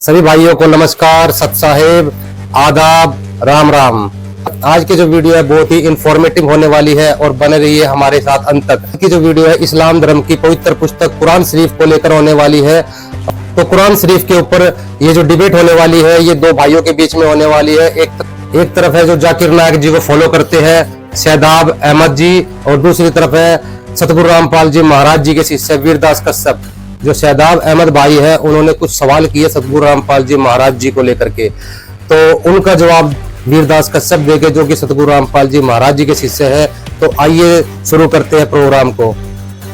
सभी भाइयों को नमस्कार, सत साहेब, आदाब, राम राम। आज की जो वीडियो है बहुत ही इंफॉर्मेटिव होने वाली है और बने रही है हमारे साथ अंत तक। की जो वीडियो है इस्लाम धर्म की पवित्र पुस्तक कुरान शरीफ को लेकर होने वाली है। तो कुरान शरीफ के ऊपर ये जो डिबेट होने वाली है ये दो भाइयों के बीच में होने वाली है। एक तरफ है जो जाकिर नायक जी को फॉलो करते हैं शहदाब अहमद जी, और दूसरी तरफ है सतगुरु रामपाल जी महाराज जी के शिष्य वीरदास कश्यप। जो शहदाब अहमद भाई है उन्होंने कुछ सवाल किए सतगुरु रामपाल जी महाराज जी को लेकर के, तो उनका जवाब वीरदास कश्यप देंगे जो कि सतगुरु रामपाल जी महाराज जी के शिष्य है। तो आइए शुरू करते हैं प्रोग्राम को।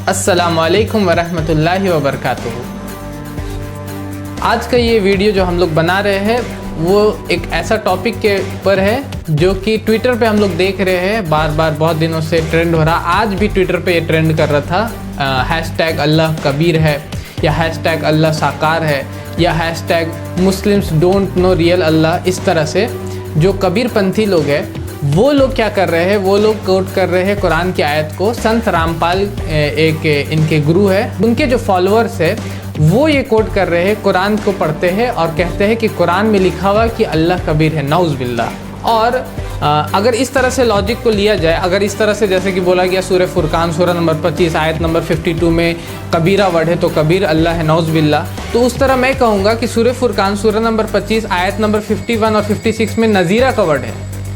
अस्सलाम वालेकुम वरहमतुल्लाहि वबरकातुहू। आज का ये वीडियो जो हम लोग बना रहे हैं वो एक ऐसा टॉपिक के ऊपर है जो कि ट्विटर पे हम लोग देख रहे हैं बार बार बहुत दिनों से ट्रेंड हो रहा। आज भी ट्विटर पे ये ट्रेंड कर रहा था। हैशटैग अल्लाह कबीर है, या हैशटैग अल्लाह साकार है, या hashtag Muslims don't know real Allah. इस तरह से जो कबीरपंथी लोग हैं वो लोग क्या कर रहे हैं, वो लोग कोट कर रहे हैं कुरान की आयत को। संत रामपाल एक इनके गुरु है, उनके जो फॉलोअर्स है वो ये कोट कर रहे हैं, कुरान को पढ़ते हैं और कहते हैं कि कुरान में लिखा हुआ कि अल्लाह कबीर है, नाउज़ बिल्लाह। और अगर इस तरह से लॉजिक को लिया जाए, अगर इस तरह से जैसे कि बोला गया सूरह फुरकान सूरह नंबर 25 आयत नंबर 52 में कबीरा वर्ड है तो कबीर अल्लाह है, नाउज़ बिल्लाह, तो उस तरह मैं कहूँगा कि सूरह फुरकान सूरह नंबर 25 आयत नंबर 51 और 56 में नज़ीरा का वर्ड है,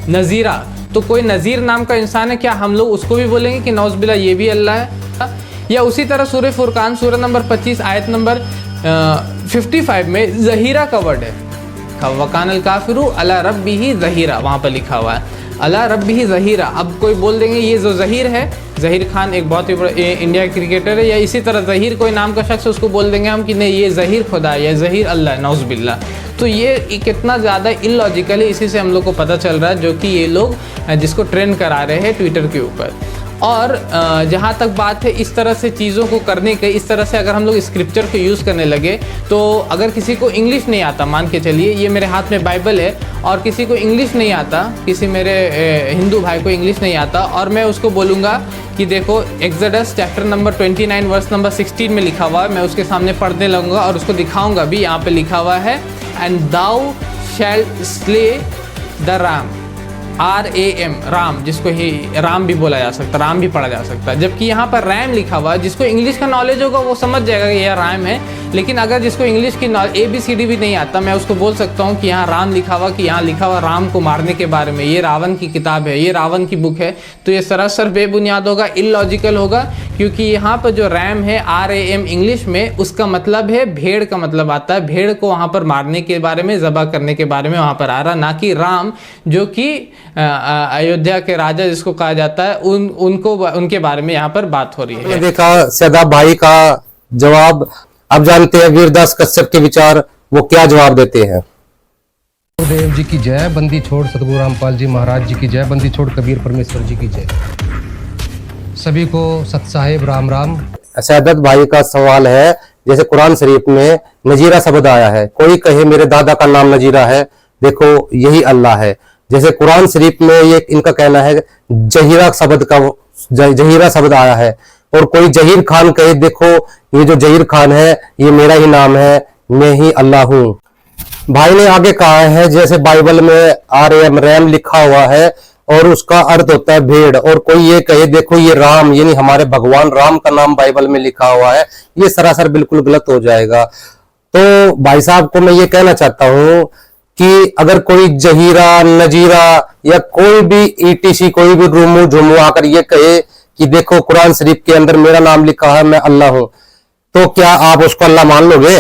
नज़ीरा। तो कोई नज़ीर नाम का इंसान है, क्या हम लोग उसको भी बोलेंगे कि नाउज़ बिल्लाह ये भी अल्लाह है? या उसी तरह सूरह फुरकान सूरह नंबर 25 आयत नंबर 55 में ज़हीरा का वर्ड है, वकानल काफिरू अला रब्बिही ज़हीरा, वहाँ पर लिखा हुआ है अला रब्बिही ज़हीरा। अब कोई बोल देंगे ये जो ज़हीर है, ज़हीर खान एक बहुत ही बड़ा इंडिया क्रिकेटर है, या इसी तरह ज़हीर कोई नाम का शख्स, उसको बोल देंगे हम कि नहीं ये ज़हीर खुदा है या ज़हीर अल्लाह है, नाउज़ बिल्लाह। तो ये कितना ज़्यादा इलॉजिकल है, इसी से हम लोग को पता चल रहा है, जो कि ये लोग जिसको ट्रेंड करा रहे हैं ट्विटर के ऊपर। और जहाँ तक बात है इस तरह से चीज़ों को करने के, इस तरह से अगर हम लोग स्क्रिप्चर को यूज़ करने लगे, तो अगर किसी को इंग्लिश नहीं आता, मान के चलिए ये मेरे हाथ में बाइबल है और किसी को इंग्लिश नहीं आता, किसी मेरे हिंदू भाई को इंग्लिश नहीं आता, और मैं उसको बोलूँगा कि देखो Exodus chapter number 29 verse number 16 में लिखा हुआ है, मैं उसके सामने पढ़ने लगूँगा और उसको दिखाऊँगा भी, यहाँ पर लिखा हुआ है and thou shalt slay the ram, RAM, ram, जिसको ही राम भी बोला जा सकता, राम भी पढ़ा जा सकता है, जबकि यहाँ पर रैम लिखा हुआ है। जिसको इंग्लिश का नॉलेज होगा वो समझ जाएगा कि यह राम है, लेकिन अगर जिसको इंग्लिश की ABCD भी नहीं आता, मैं उसको बोल सकता हूँ कि यहाँ राम लिखा हुआ, कि यहाँ लिखा हुआ राम को मारने के बारे में, ये रावण की किताब है, ये रावण की बुक है, तो ये सरासर बेबुनियाद होगा, इलॉजिकल होगा, क्योंकि यहाँ पर जो रैम है RAM इंग्लिश में, उसका मतलब है भेड़ का मतलब आता है, भेड़ को वहाँ पर मारने के बारे में, ज़बह करने के बारे में वहाँ पर आ रहा, ना कि राम जो कि अयोध्या के राजा जिसको कहा जाता है, उनके बारे में यहाँ पर बात हो रही है। देखा शहदाब भाई का जवाब। अब जानते हैं वीरदास कश्यप के विचार, वो क्या जवाब देते हैं। गुरुदेव जी की जय, बंदी छोड़ सतगुरु रामपाल जी महाराज जी की जय, बंदी छोड़ कबीर परमेश्वर जी की जय। सभी को सत साहेब राम राम। शहदत भाई का सवाल है, जैसे कुरान शरीफ में नजीरा शब्द आया है, कोई कहे मेरे दादा का नाम नजीरा है, देखो यही अल्लाह है। जैसे कुरान शरीफ में ये इनका कहना है जहीरा शब्द आया है, और कोई जहीर खान कहे देखो ये जो जहीर खान है ये मेरा ही नाम है, मैं ही अल्लाह हूँ। भाई ने आगे कहा है जैसे बाइबल में RAM लिखा हुआ है और उसका अर्थ होता है भेड़, और कोई ये कहे देखो ये राम यानी हमारे भगवान राम का नाम बाइबल में लिखा हुआ है, ये सरासर बिल्कुल गलत हो जाएगा। तो भाई साहब को मैं ये कहना चाहता हूँ कि अगर कोई जहीरा नजीरा या कोई भी ETC कोई भी रूमू झुमू आकर ये कहे कि देखो कुरान शरीफ के अंदर मेरा नाम लिखा है, मैं अल्लाह हूं, तो क्या आप उसको अल्लाह मान लोगे?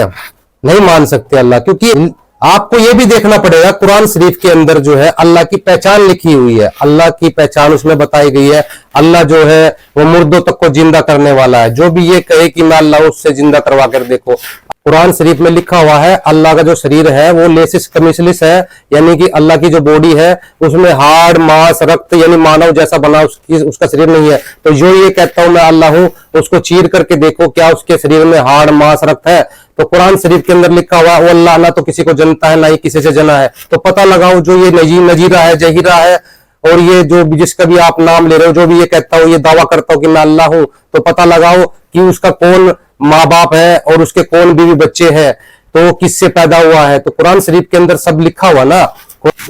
नहीं मान सकते अल्लाह, क्योंकि आपको ये भी देखना पड़ेगा कुरान शरीफ के अंदर जो है अल्लाह की पहचान लिखी हुई है, अल्लाह की पहचान उसमें बताई गई है। अल्लाह जो है वो मुर्दों तक को जिंदा करने वाला है। जो भी ये कहे कि मैं अल्लाह उससे जिंदा करवा कर देखो, कुरान शरीफ में लिखा हुआ है अल्लाह का जो शरीर है वो लेसिस कमिसलिस है, यानी कि अल्लाह की जो बॉडी है उसमें हाड़ मांस रक्त यानी मानव जैसा बना उसका शरीर नहीं है। तो जो ये कहता हूं मैं अल्लाह हूं, उसको चीर करके देखो क्या उसके शरीर में हाड़ मांस रक्त है? तो कुरान शरीफ के अंदर लिखा हुआ वो अल्लाह ना तो किसी को जनता है ना ही किसी से जना है। तो पता लगाओ जो ये नजीरा है जहीरा है और ये जो जिसका भी आप नाम ले रहे हो, जो भी ये कहता हो, ये दावा करता हो कि मैं अल्लाह हूं, तो पता लगाओ कि उसका कौन माँ बाप है और उसके कौन बीवी बच्चे हैं। तो किससे पैदा हुआ है, तो कुरान शरीफ के अंदर सब लिखा हुआ ना।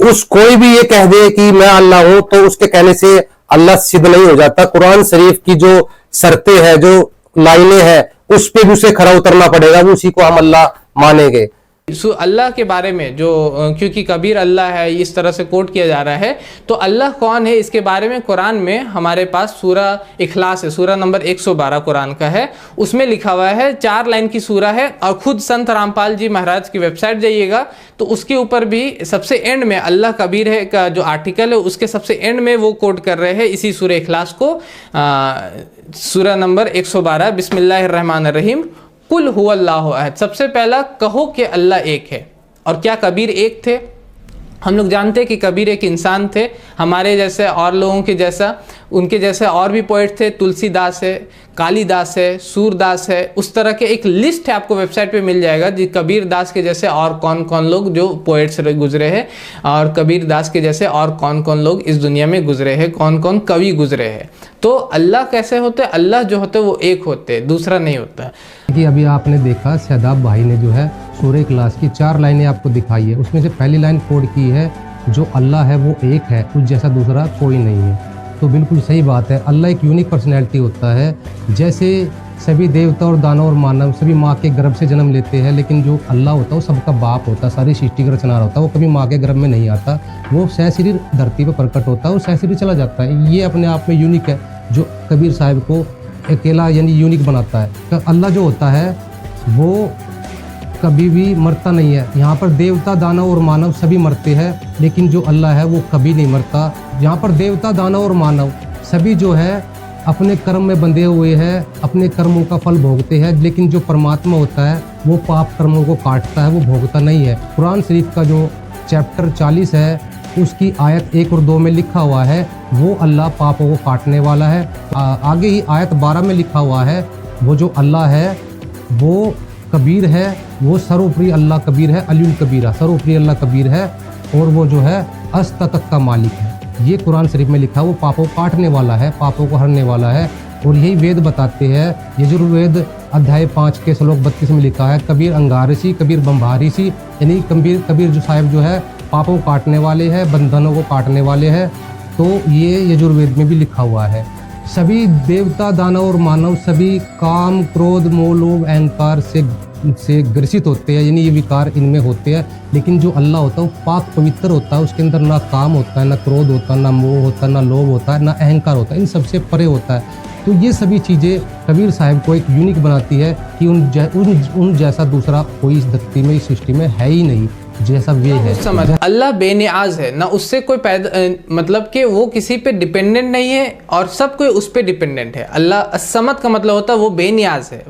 उस कोई भी ये कह दे कि मैं अल्लाह हूं तो उसके कहने से अल्लाह सिद्ध नहीं हो जाता। कुरान शरीफ की जो शर्तें हैं, जो लाइनें हैं, उस पे भी उसे खरा उतरना पड़ेगा, वो उसी को हम अल्लाह मानेंगे। अल्लाह के बारे में जो, क्योंकि कबीर अल्लाह है इस तरह से कोट किया जा रहा है, तो अल्लाह कौन है इसके बारे में कुरान में हमारे पास सूरा इखलास है, सूरा नंबर 112 कुरान का है, उसमें लिखा हुआ है, 4 लाइन की सूरा है। और खुद संत रामपाल जी महाराज की वेबसाइट जाइएगा तो उसके ऊपर भी सबसे एंड में अल्लाह कबीर है का जो आर्टिकल है उसके सबसे एंड में वो कोट कर रहे हैं इसी सूरा इखलास को, सूरा नंबर 112, बिस्मिल्लाहिर्रहमानिर्रहीम, कुल हुवल्लाहु अहद। सबसे पहला कहो कि अल्लाह एक है। और क्या कबीर एक थे? हम लोग जानते हैं कि कबीर एक इंसान थे, हमारे जैसे और लोगों के जैसा, उनके जैसे और भी पोइट थे, तुलसीदास है, कालिदास है, सूरदास है, उस तरह के एक लिस्ट है, आपको वेबसाइट पे मिल जाएगा जी कबीर दास के जैसे और कौन कौन लोग जो पोइट्स गुजरे हैं, और कबीर दास के जैसे और कौन कौन लोग इस दुनिया में गुजरे हैं, कौन कौन कवि गुजरे हैं। तो अल्लाह कैसे होते? अल्लाह जो होते वो एक होते, दूसरा नहीं होता। कि अभी आपने देखा शहदाब भाई ने जो है सूरह इखलास की 4 लाइनें आपको दिखाई है, उसमें से पहली लाइन कोड की है, जो अल्लाह है वो एक है, उस जैसा दूसरा कोई नहीं है। तो बिल्कुल सही बात है, अल्लाह एक यूनिक पर्सनैलिटी होता है। जैसे सभी देवता और दानव और मानव सभी माँ के गर्भ से जन्म लेते हैं, लेकिन जो अल्लाह होता है वो सबका बाप होता है, सारी सृष्टि का रचनार होता है, वो कभी माँ के गर्भ में नहीं आता, वो सहशरीर धरती पर प्रकट होता है और सहशरीर चला जाता है। ये अपने आप में यूनिक है, जो कबीर साहब को अकेला यानी यूनिक बनाता है। तो अल्लाह जो होता है वो कभी भी मरता नहीं है। यहाँ पर देवता दानव और मानव सभी मरते हैं, लेकिन जो अल्लाह है वो कभी नहीं मरता। यहाँ पर देवता दानव और मानव सभी जो है अपने कर्म में बंधे हुए हैं, अपने कर्मों का फल भोगते हैं, लेकिन जो परमात्मा होता है वो पाप कर्मों को काटता है, वो भोगता नहीं है। कुरान शरीफ का जो चैप्टर 40 है उसकी आयत 1 और 2 में लिखा हुआ है वो अल्लाह पापों को काटने वाला है। आगे ही आयत 12 में लिखा हुआ है वो जो अल्लाह है वो कबीर है, वो सर्वोपरि अल्लाह कबीर है, अलीउल कबीरा, सर्वोपरि अल्लाह कबीर है, और वो जो है अस्ततक का मालिक है। ये कुरान शरीफ में लिखा, वो पापों को काटने वाला है, पापों को हरने वाला है। और यही वेद बताते हैं, यजुर्वेद अध्याय 5 के श्लोक 32 में लिखा है, कबीर अंगारसी, कबीर बम्भारिसी, यानी कबीर जो साहिब जो है पापों को काटने वाले हैं, बंधनों को काटने वाले हैं। तो ये यजुर्वेद में भी लिखा हुआ है। सभी देवता दानव और मानव सभी काम क्रोध मोह लोभ अहंकार से ग्रसित होते हैं, यानी ये विकार इनमें होते हैं, लेकिन जो अल्लाह होता है वो पाक पवित्र होता है, उसके अंदर ना काम होता है, ना क्रोध होता है, ना मोह होता है, ना लोभ होता है, ना अहंकार होता है, इन सबसे परे होता है। तो ये सभी चीज़ें कबीर साहब को एक यूनिक बनाती है कि उन जैसा दूसरा कोई इस धरती में, इस सृष्टि में है ही नहीं जैसा वे है। समझ, अल्लाह बेनियाज है, ना उससे कोई मतलब कि वो किसी पे डिपेंडेंट नहीं है और सब कोई उस पे डिपेंडेंट है। अल्लाह असमद का मतलब होता है वो बेनियाज है,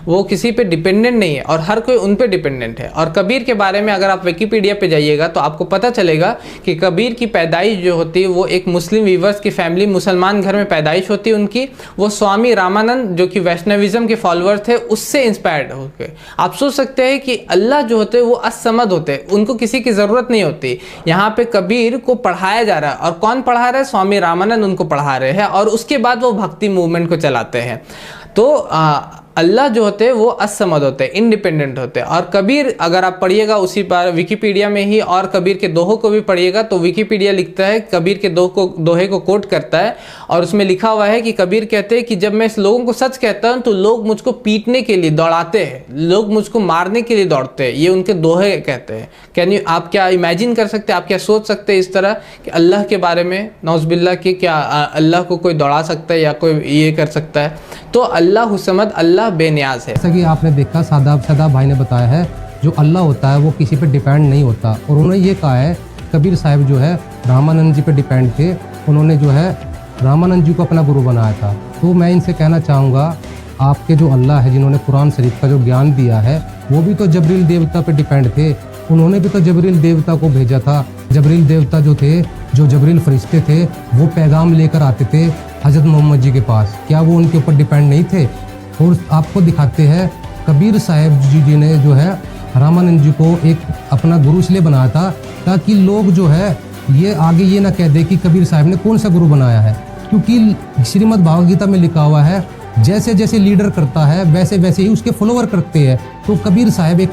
वो किसी पे डिपेंडेंट नहीं है और हर कोई उन पे डिपेंडेंट है। और कबीर के बारे में अगर आप विकिपीडिया पे जाइएगा तो आपको पता चलेगा कि कबीर की पैदाइश जो होती है वो एक मुस्लिम वीवर्स की फैमिली, मुसलमान घर में पैदाइश होती है उनकी। वो स्वामी रामानंद जो कि वैष्णविज्म के फॉलोअर थे उससे इंस्पायर्ड होकर। आप सोच सकते हैं कि अल्लाह जो होते हैं वो असमद होते, उनको किसी की जरूरत नहीं होती। यहाँ पे कबीर को पढ़ाया जा रहा है, और कौन पढ़ा रहा है? स्वामी रामानंद उनको पढ़ा रहे हैं, और उसके बाद वो भक्ति मूवमेंट को चलाते हैं। तो अल्लाह जो होते हैं वो असमद होते हैं, इंडिपेंडेंट होते हैं। और कबीर अगर आप पढ़िएगा उसी पर विकिपीडिया में ही, और कबीर के दोहों को भी पढ़िएगा तो विकिपीडिया लिखता है, कबीर के दोहे को कोट करता है, और उसमें लिखा हुआ है कि कबीर कहते हैं कि जब मैं लोगों को सच कहता हूँ तो लोग मुझको पीटने के लिए दौड़ाते हैं, लोग मुझको मारने के लिए दौड़ते हैं। ये उनके दोहे कहते हैं। कैन आप क्या इमेजिन कर सकते हैं, आप क्या सोच सकते हैं इस तरह कि अल्लाह के बारे में नौज़बिल्लाह कि क्या अल्लाह को कोई दौड़ा सकता है या कोई ये कर सकता है? तो अल्लाह हुसमद, अल्लाह बेनियाज है। जैसा कि आपने देखा शहदाब भाई ने बताया है, जो अल्लाह होता है वो किसी पे डिपेंड नहीं होता। और उन्होंने ये कहा है, कबीर साहब जो है रामानंद जी पे डिपेंड थे, उन्होंने जो है रामानंद जी को अपना गुरु बनाया था। तो मैं इनसे कहना चाहूँगा, आपके जो अल्लाह है जिन्होंने कुरान शरीफ का जो ज्ञान दिया है, वो भी तो जबरील देवता पे डिपेंड थे, उन्होंने भी तो जबरील देवता को भेजा था। जबरील देवता जो थे, जो जबरील फरिश्ते थे, वो पैगाम लेकर आते थे हज़रत मोहम्मद जी के पास, क्या वो उनके ऊपर डिपेंड नहीं थे? और आपको दिखाते हैं कबीर साहब जी ने जो है रामानंद जी को एक अपना गुरु इसलिए बनाया था ताकि लोग जो है ये आगे ये ना कह दे कि कबीर साहब ने कौन सा गुरु बनाया है, क्योंकि श्रीमद् भागवत गीता में लिखा हुआ है जैसे जैसे लीडर करता है वैसे वैसे ही उसके फॉलोवर करते हैं। तो कबीर साहब एक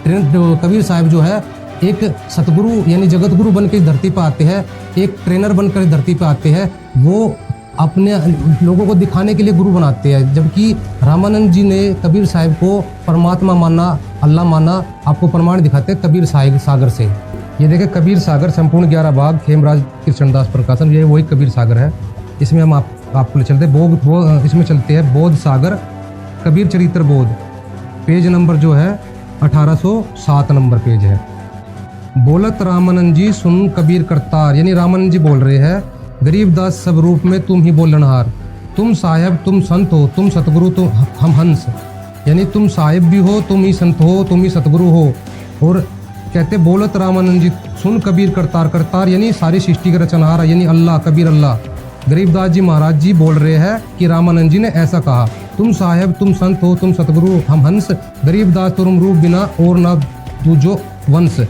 कबीर साहब जो है एक सतगुरु यानी जगत गुरु बन के धरती पर आते हैं, एक ट्रेनर बनकर धरती पर आते हैं, वो अपने लोगों को दिखाने के लिए गुरु बनाते हैं। जबकि रामानंद जी ने कबीर साहब को परमात्मा माना, अल्लाह माना। आपको प्रमाण दिखाते हैं कबीर सागर से। ये देखें कबीर सागर संपूर्ण 11 भाग खेमराज कृष्णदास प्रकाशन, ये वही कबीर सागर है। इसमें हम आपको ले चलते हैं इसमें चलते हैं बोध सागर कबीर चरित्र बोध, पेज नंबर जो है 1807 नंबर पेज है। बोलत रामानंद जी सुन कबीर करतार, यानी रामानंद जी बोल रहे हैं, गरीबदास सब रूप में तुम ही बोलनहार, तुम साहेब तुम संत हो, तुम सतगुरु तो हम हंस, यानी तुम साहिब भी हो, तुम ही संत हो, तुम ही सतगुरु हो। और कहते बोलत रामानंद जी सुन कबीर करतार, करतार यानी सारी सृष्टि का रचनहार, यानी अल्लाह, कबीर अल्लाह। गरीबदास जी महाराज जी बोल रहे हैं कि रामानंद जी ने ऐसा कहा, तुम साहेब तुम संत हो, तुम सतगुरु हम हंस, गरीबदास तुम रूप बिना और ना दूजो वंश,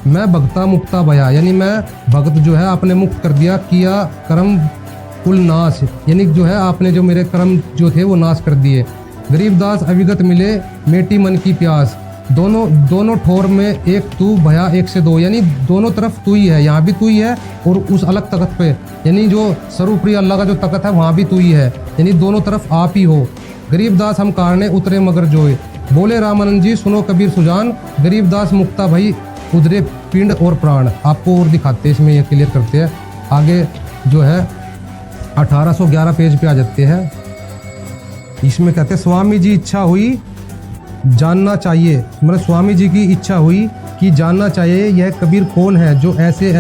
मैं भक्ता मुक्ता भया, यानी मैं भक्त जो है आपने मुक्त कर दिया, किया कर्म कुल नाश, यानी जो है आपने जो मेरे कर्म जो थे वो नाश कर दिए। गरीबदास अविगत मिले मेटी मन की प्यास, दोनों ठोर में एक तू भया एक से दो, यानी दोनों तरफ तू ही है, यहाँ भी तू ही है और उस अलग तख्त पे, यानी जो सर्वप्रिय अल्लाह का जो तख्त है वहाँ भी तू ही है, यानी दोनों तरफ आप ही हो। गरीबदास हम कारणे उतरे मगर जोए, बोले रामानंद जी सुनो कबीर सुजान, गरीबदास मुक्ता भई उधरे पिंड और प्राण। आपको और दिखाते हैं, इसमें ये क्लियर करते हैं। आगे जो है 1811 पेज पे आ जाते हैं। इसमें कहते हैं स्वामी जी इच्छा हुई जानना चाहिए, मतलब स्वामी जी की इच्छा हुई कि जानना चाहिए यह कबीर कौन है जो ऐसे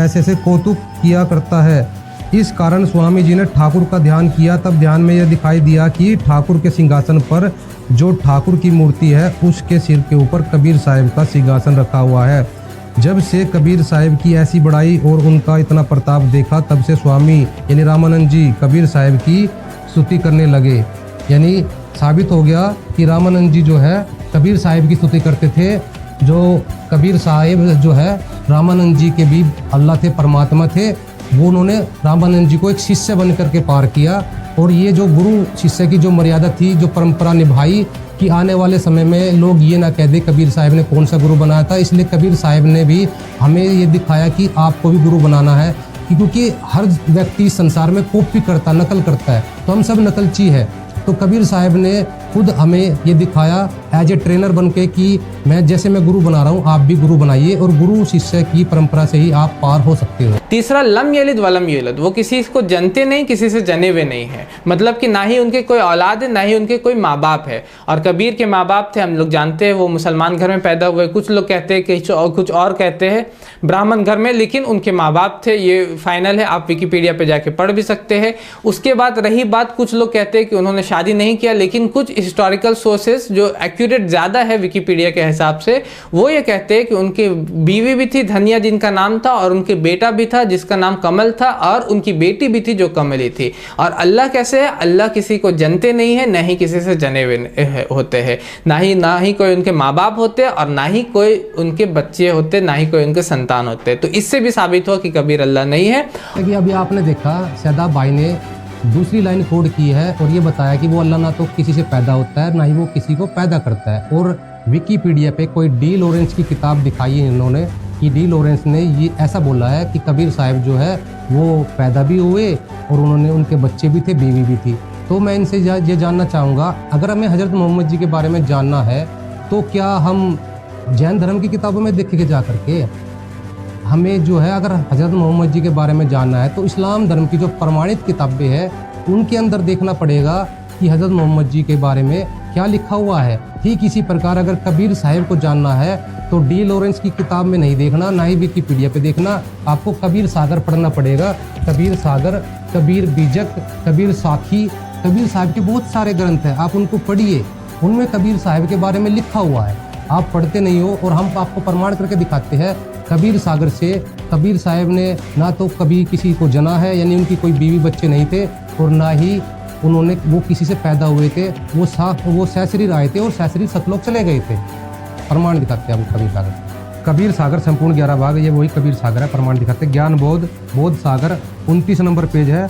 ऐसे कौतुक किया करता है। इस कारण स्वामी जी ने ठाकुर का ध्यान किया, तब ध्यान में यह दिखाई दिया कि ठाकुर के सिंहासन पर जो ठाकुर की मूर्ति है उसके सिर के ऊपर कबीर साहिब का सिंहासन रखा हुआ है। जब से कबीर साहिब की ऐसी बड़ाई और उनका इतना प्रताप देखा, तब से स्वामी यानी रामानंद जी कबीर साहिब की स्तुति करने लगे। यानी साबित हो गया कि रामानंद जी जो है कबीर साहिब की स्तुति करते थे। जो कबीर साहिब जो है रामानंद जी के भी अल्लाह थे, परमात्मा थे, वो उन्होंने रामानंद जी को एक शिष्य बन करके पार किया। और ये जो गुरु शिष्य की जो मर्यादा थी, जो परंपरा निभाई कि आने वाले समय में लोग ये ना कह दे कबीर साहिब ने कौन सा गुरु बनाया था, इसलिए कबीर साहिब ने भी हमें ये दिखाया कि आपको भी गुरु बनाना है, क्योंकि हर व्यक्ति संसार में कॉपी करता, नकल करता है, तो हम सब नकलची है। तो कबीर साहिब ने खुद हमें ये दिखाया एज ए ट्रेनर बन के कि मैं गुरु बना रहा हूँ, आप भी गुरु बनाइए, और गुरु शिष्य की परंपरा से ही आप पार हो सकते हो। तीसरा लम यलिद वलम यूलद, वो किसी को जनते नहीं, किसी से जने हुए नहीं है, मतलब कि ना ही उनके कोई औलाद है, ना ही उनके कोई माँ बाप है। और कबीर के माँ बाप थे, हम लोग जानते हैं, वो मुसलमान घर में पैदा हुए, कुछ लोग कहते हैं कि कुछ और कहते हैं ब्राह्मण घर में, लेकिन उनके माँ बाप थे, ये फाइनल है, आप विकिपीडिया पे जाके पढ़ भी सकते हैं। उसके बाद रही बात, कुछ लोग कहते हैं कि उन्होंने शादी नहीं किया, लेकिन कुछ हिस्टोरिकल सोर्सेस जो एक्यूरेट ज़्यादा है विकिपीडिया के हिसाब से, वो ये कहते हैं कि उनकी बीवी भी थी धनिया जिनका नाम था, और उनके बेटा भी था जिसका नाम कमल था, और उनकी बेटी भी थी जो कमली थी। और अल्लाह कैसे है, अल्लाह किसी को जनते नहीं है, ना ही किसी से जने हुए होते हैं, ना ही कोई उनके माँ बाप होते, और ना ही कोई उनके बच्चे होते, ना ही कोई उनके संतान होते। तो इससे भी साबित हुआ कि कबीर अल्लाह नहीं है। अभी आपने देखा शादाब भाई ने दूसरी लाइन कोड की है और ये बताया कि वो अल्लाह ना तो किसी से पैदा होता है, ना ही वो किसी को पैदा करता है। और विकिपीडिया पे कोई डी लॉरेंस की किताब दिखाई है इन्होंने कि डी लॉरेंस ने ये ऐसा बोला है कि कबीर साहिब जो है वो पैदा भी हुए और उन्होंने उनके बच्चे भी थे, बीवी भी थी। तो मैं इनसे ये जानना चाहूँगा, अगर हमें हज़रत मोहम्मद जी के बारे में जानना है तो क्या हम जैन धर्म की किताबों में देखेंगे जा करके? हमें जो है अगर हज़रत मोहम्मद जी के बारे में जानना है तो इस्लाम धर्म की जो प्रमाणित किताबें हैं उनके अंदर देखना पड़ेगा कि हज़रत मोहम्मद जी के बारे में क्या लिखा हुआ है। ठीक इसी प्रकार अगर कबीर साहिब को जानना है तो डी लॉरेंस की किताब में नहीं देखना, ना ही विकिपीडिया पे देखना, आपको कबीर सागर पढ़ना पड़ेगा। कबीर सागर, कबीर बीजक, कबीर साखी, कबीर साहिब के बहुत सारे ग्रंथ हैं, आप उनको पढ़िए, उनमें कबीर साहिब के बारे में लिखा हुआ है। आप पढ़ते नहीं हो और हम आपको प्रमाण करके दिखाते हैं कबीर सागर से। कबीर साहिब ने ना तो कभी किसी को जना है, यानी उनकी कोई बीवी बच्चे नहीं थे, और ना ही वो किसी से पैदा हुए थे, वो सहशरीर आए थे और सहशरीर सतलोक चले गए थे। प्रमाण दिखाते हैं हम कबीर सागर। कबीर सागर संपूर्ण 11 भाग, ये वही कबीर सागर है, प्रमाण दिखाते हैं। ज्ञान बोध सागर 29 नंबर पेज है।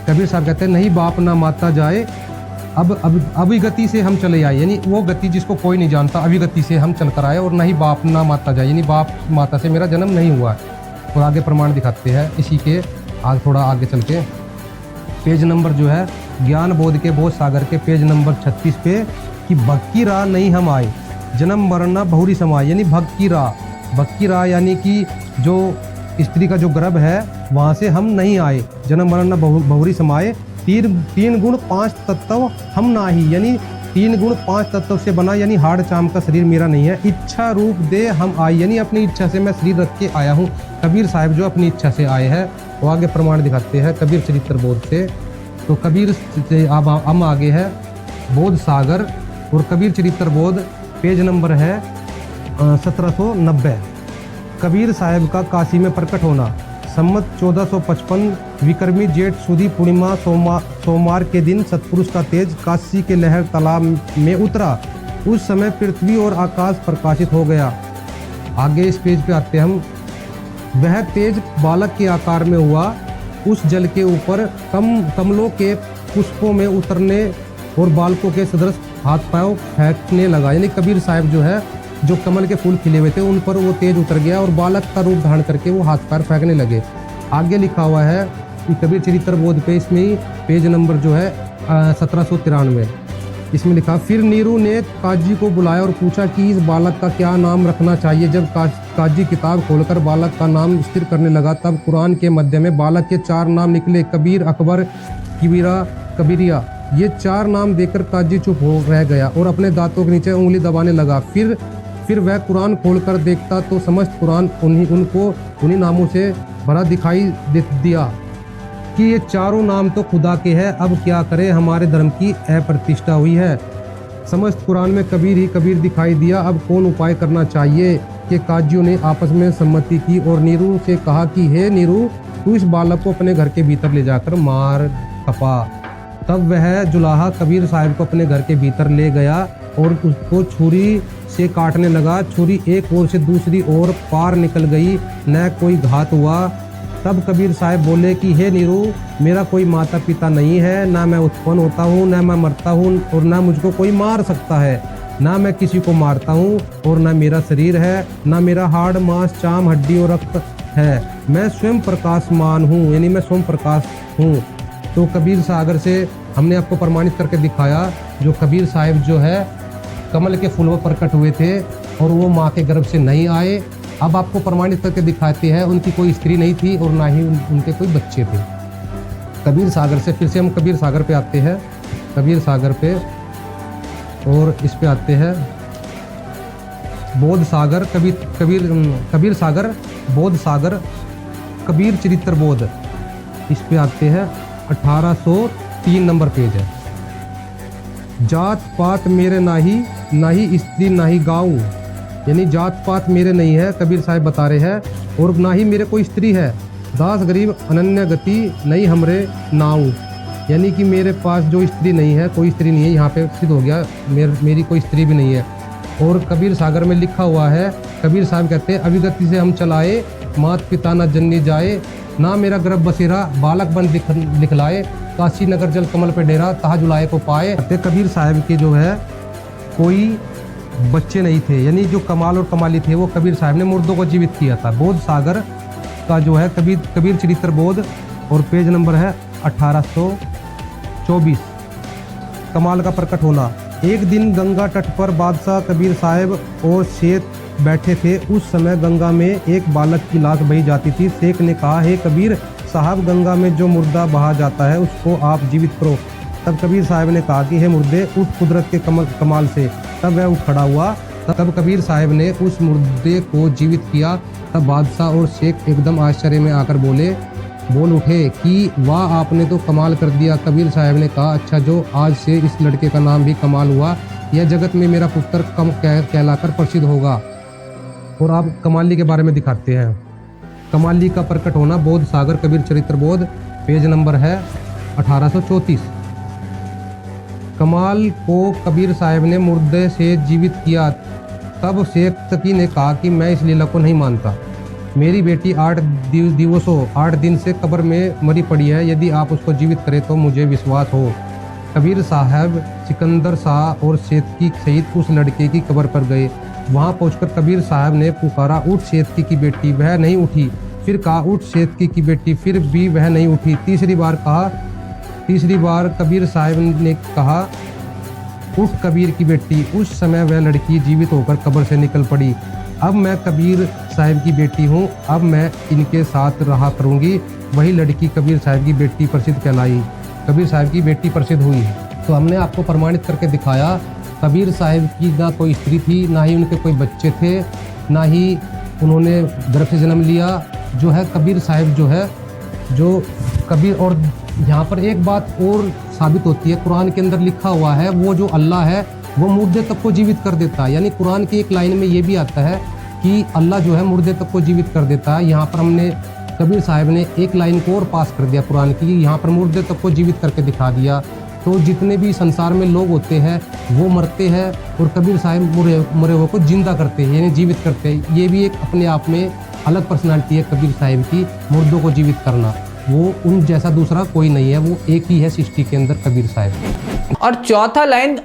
कबीर साहब कहते हैं नहीं बाप ना माता जाए, अभिगति से हम चले आए, यानी वो गति जिसको कोई नहीं जानता, अभिगति से हम चल कर आए और ना ही बाप ना माता जाए, यानी बाप माता से मेरा जन्म नहीं हुआ है। और आगे प्रमाण दिखाते हैं इसी के आज थोड़ा आगे चल के पेज नंबर जो है ज्ञान बोध के बोध सागर के पेज नंबर 36 पे कि भक्ति राह नहीं हम आए, जन्म मरना बहुरी समाए, यानी भक्ति राह यानी कि जो स्त्री का जो गर्भ है वहाँ से हम नहीं आए, जन्म मरना बहुरी समाए, तीन गुण 5 तत्व हम ना ही, यानी 3 गुण 5 तत्व से बना, यानी हाड़ चाम का शरीर मेरा नहीं है, इच्छा रूप दे हम आए, यानी अपनी इच्छा से मैं शरीर रख के आया हूँ। कबीर साहब जो अपनी इच्छा से आए हैं वो आगे प्रमाण दिखाते हैं कबीर चरित्र बोध से। तो कबीर से अब हम आगे है बोध सागर और कबीर चरित्र बोध पेज नंबर है 1790। कबीर साहब का काशी में प्रकट होना सम्मत 1455 विक्रमी जेठ सुदी पूर्णिमा सोमवार के दिन सतपुरुष का तेज काशी के लहर तालाब में उतरा, उस समय पृथ्वी और आकाश प्रकाशित हो गया। आगे इस पेज पे आते हम, वह तेज बालक के आकार में हुआ, उस जल के ऊपर कमलों के पुष्पों में उतरने और बालकों के सदृश हाथ पाँव फेंकने लगा, यानी कबीर साहब जो है जो कमल के फूल खिले हुए थे उन पर वो तेज उतर गया और बालक का रूप धारण करके वो हाथ पैर फेंकने लगे। आगे लिखा हुआ है कि कबीर चरित्र बोध पे इसमें ही पेज नंबर जो है 1793, इसमें लिखा फिर नीरू ने काजी को बुलाया और पूछा कि इस बालक का क्या नाम रखना चाहिए। जब काजी किताब खोलकर बालक का नाम स्थिर करने लगा तब कुरान के मध्य में बालक के 4 नाम निकले, कबीर, अकबर, किबीरा, कबीरिया। ये 4 नाम देकर काजी चुप हो रह गया और अपने दांतों के नीचे उंगली दबाने लगा। फिर वह कुरान खोलकर देखता तो समस्त कुरान उन्हीं नामों से भरा दिखाई दिया कि ये चारों नाम तो खुदा के हैं, अब क्या करें, हमारे धर्म की अप्रतिष्ठा हुई है। समस्त कुरान में कबीर ही कबीर दिखाई दिया, अब कौन उपाय करना चाहिए। कि काजियों ने आपस में सम्मति की और नीरू से कहा कि हे नीरू, तू इस बालक को अपने घर के भीतर ले जाकर मार खपा। तब वह जुलाहा कबीर साहब को अपने घर के भीतर ले गया और उसको छुरी से काटने लगा। छुरी एक ओर से दूसरी ओर पार निकल गई, न कोई घात हुआ। तब कबीर साहब बोले कि हे नीरू, मेरा कोई माता पिता नहीं है, ना मैं उत्पन्न होता हूँ, ना मैं मरता हूँ और ना मुझको कोई मार सकता है, ना मैं किसी को मारता हूँ और ना मेरा शरीर है, ना मेरा हाड़ मांस चाम हड्डी और रक्त है, मैं स्वयं प्रकाशमान हूँ, यानी मैं स्वयं प्रकाश हूँ। तो कबीर सागर से हमने आपको प्रमाणित करके दिखाया जो कबीर साहब जो है कमल के फूल पर प्रकट हुए थे और वो माँ के गर्भ से नहीं आए। अब आपको प्रमाणित करके दिखाते हैं उनकी कोई स्त्री नहीं थी और ना ही उनके कोई बच्चे थे। कबीर सागर से फिर से हम कबीर सागर पे आते हैं, कबीर सागर पे, और इस पे आते हैं बोध सागर, कबीर सागर, बोध सागर, कबीर चरित्र बोध। इस पे आते हैं 1803 नंबर पेज है। जात पात मेरे नाही, ना ही स्त्री ना ही गाँव, यानी जात पात मेरे नहीं है, कबीर साहब बता रहे हैं, और ना ही मेरे कोई स्त्री है। दास गरीब अनन्य गति नहीं हमरे नाऊ, यानी कि मेरे पास जो स्त्री नहीं है, कोई स्त्री नहीं है, यहाँ पे सिद्ध हो गया मेरी कोई स्त्री भी नहीं है। और कबीर सागर में लिखा हुआ है, कबीर साहब कहते हैं अभिगति से हम चलाए, मात पिता न जन्नी जाए, ना मेरा गर्भ बसेरा बालक बन लिखलाए, काशी नगर जल कमल पे डेरा तहा जुलाए को पाए। कबीर साहब के जो है कोई बच्चे नहीं थे, यानी जो कमाल और कमाली थे वो कबीर साहब ने मुर्दों को जीवित किया था। बोध सागर का जो है कबीर चरित्र बोध और पेज नंबर है 1824। कमाल का प्रकट होना। एक दिन गंगा तट पर बादशाह कबीर साहब और शेख बैठे थे। उस समय गंगा में एक बालक की लाश बही जाती थी। शेख ने कहा, हे कबीर साहब, गंगा में जो मुर्दा बहा जाता है उसको आप जीवित करो। तब कबीर साहब ने कहा कि हे मुर्दे, उठ कुदरत के कमाल से। तब वह उठ खड़ा हुआ। तब कबीर साहब ने उस मुर्दे को जीवित किया। तब बादशाह और शेख एकदम आश्चर्य में आकर बोल उठे कि वाह, आपने तो कमाल कर दिया। कबीर साहब ने कहा, अच्छा, जो आज से इस लड़के का नाम भी कमाल हुआ, यह जगत में मेरा पुत्र कम कहलाकर प्रसिद्ध होगा। और आप कमाली के बारे में दिखाते हैं। कमाली का प्रकट होना, बोध सागर, कबीर चरित्र बोध, पेज नंबर है 1834। कमाल को कबीर साहब ने मुर्दे से जीवित किया। तब शेख तकी ने कहा कि मैं इस लीला को नहीं मानता। मेरी बेटी 8 दिन से कब्र में मरी पड़ी है, यदि आप उसको जीवित करें तो मुझे विश्वास हो। कबीर साहब सिकंदर शाह और सेतकी सहित उस लड़के की कब्र पर गए। वहां पहुंचकर कबीर साहब ने पुकारा, उठ सेतकी की बेटी, वह नहीं उठी। फिर कहा, उठ सेतकी की बेटी, फिर भी वह नहीं उठी। तीसरी बार कबीर साहब ने कहा, उठ कबीर की बेटी। उस समय वह लड़की जीवित होकर कब्र से निकल पड़ी। अब मैं कबीर साहब की बेटी हूँ, अब मैं इनके साथ रहा करूँगी। वही लड़की कबीर साहब की बेटी प्रसिद्ध कहलाई, कबीर साहब की बेटी प्रसिद्ध हुई। तो हमने आपको प्रमाणित करके दिखाया, कबीर साहब की ना कोई स्त्री थी, ना ही उनके कोई बच्चे थे, ना ही उन्होंने गर्भ से जन्म लिया। जो है कबीर साहब जो है, जो कबीर, और यहाँ पर एक बात और साबित होती है, कुरान के अंदर लिखा हुआ है, वो जो अल्लाह है वो मुर्दे तक को जीवित कर देता है। यानी कुरान की एक लाइन में ये भी आता है कि अल्लाह जो है मुर्दे तक को जीवित कर देता है। यहाँ पर हमने कबीर साहब ने एक लाइन को और पास कर दिया कुरान की, यहाँ पर मुर्दे तक को जीवित करके दिखा दिया। तो जितने भी संसार में लोग होते हैं वो मरते हैं, और कबीर साहब मरे हुए को जिंदा करते हैं, यानी जीवित करते हैं। ये भी एक अपने आप में अलग पर्सनालिटी है कबीर साहब की, मुर्दों को जीवित करना। वो उन जैसा दूसरा कोई नहीं है, वो एक ही है सृष्टि के अंदर कबीर साहब। और चौथा लाइन,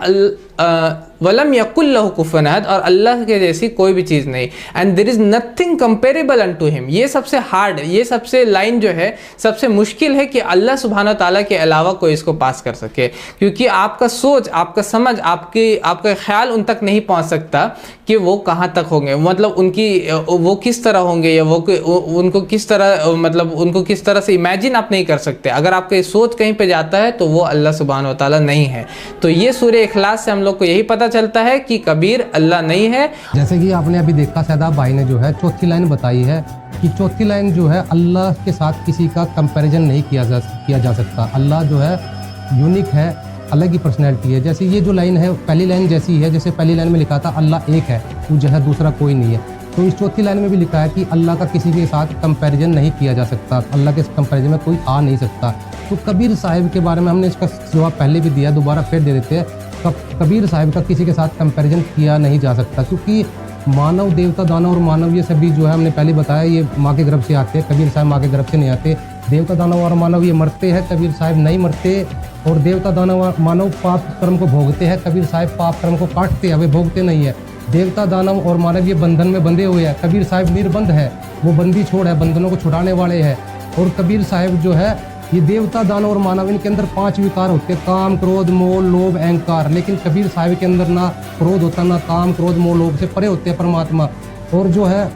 वलम यकुल लहु कुफुवन अहद, और अल्लाह के जैसी कोई भी चीज़ नहीं, and there is nothing comparable unto him. ये सबसे हार्ड, ये सबसे लाइन जो है सबसे मुश्किल है कि अल्लाह सुब्हानहू ताला के अलावा कोई इसको पास कर सके, क्योंकि आपका सोच, आपका समझ, आपका ख्याल उन तक नहीं पहुंच सकता कि वो कहाँ तक होंगे, मतलब उनकी वो किस तरह होंगे, या वो उनको किस तरह, मतलब उनको किस तरह से इमेजिन आप नहीं कर सकते। अगर आपका सोच कहीं पे जाता है तो वो अल्लाह सुब्हानहू ताला नहीं है। तो ये सूरह इखलास से हम लोग को यही पता चलता है कि कबीर अल्लाह नहीं है। जैसे कि आपने अभी देखा, सैदाब भाई ने जो है चौथी लाइन बताई है कि चौथी लाइन जो है, अल्लाह के साथ किसी का कंपैरिजन नहीं किया जा सकता। अल्लाह जो है यूनिक है, अलग ही पर्सनैलिटी है। जैसे ये जो लाइन है पहली लाइन जैसी है, जैसे पहली लाइन में लिखा था अल्लाह एक है, वो जो है दूसरा कोई नहीं है। तो इस चौथी लाइन में भी लिखा है कि अल्लाह का किसी के साथ कंपैरिजन नहीं किया जा सकता, अल्लाह के कंपैरिजन में कोई आ नहीं सकता। तो कबीर साहिब के बारे में हमने इसका जवाब पहले भी दिया, दोबारा फिर दे देते हैं। कबीर साहिब का किसी के साथ कंपैरिजन किया नहीं जा सकता, क्योंकि मानव, देवता, दानव और मानव ये सभी जो है हमने पहले बताया, ये माँ के गर्भ से आते हैं। कबीर साहब माँ के गर्भ से नहीं आते। देवता, दानव और मानव ये मरते हैं, कबीर साहब नहीं मरते। और देवता, दानव और मानव पाप कर्म को भोगते हैं, कबीर साहब पाप कर्म को काटते हैं, वे भोगते नहीं है। देवता, दानव और मानव ये बंधन में बंधे हुए हैं, कबीर साहब निर्बंध है, वो बंदी छोड़ है, बंधनों को छुड़ाने वाले हैं। और कबीर साहब जो है, ये देवता, दानव और मानव, इनके अंदर 5 विकार होते हैं, काम, क्रोध, मोह, लोभ, अहंकार। लेकिन कबीर साहब के अंदर ना क्रोध होता, ना काम, क्रोध, मोह, लोभ से परे होते हैं परमात्मा। और जो है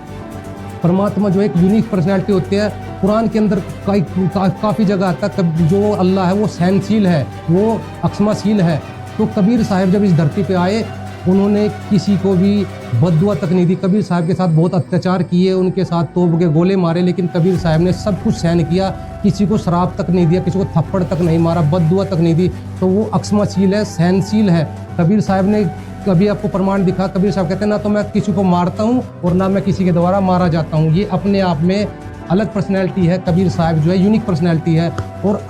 परमात्मा जो एक यूनिक पर्सनैलिटी होती है, कुरान के अंदर काफ़ी जगह आता है जो अल्लाह है वो सहनशील है, वो अक्षमाशील है। तो कबीर साहब जब इस धरती पे आए, उन्होंने किसी को भी बद्दुआ तक नहीं दी। कबीर साहब के साथ बहुत अत्याचार किए, उनके साथ तोप के गोले मारे, लेकिन कबीर साहब ने सब कुछ सहन किया। किसी को शराब तक नहीं दिया, किसी को थप्पड़ तक नहीं मारा, बद्दुआ तक नहीं दी। तो वो अक्षमाशील है, सहनशील है। कबीर साहब ने कभी आपको प्रमाण दिखा, कबीर साहब कहते हैं ना तो मैं किसी को मारता हूँ और ना मैं किसी के द्वारा मारा जाता हूँ। ये अपने आप में अलग पर्सनैलिटी है, कबीर साहब जो है यूनिक पर्सनैलिटी है। और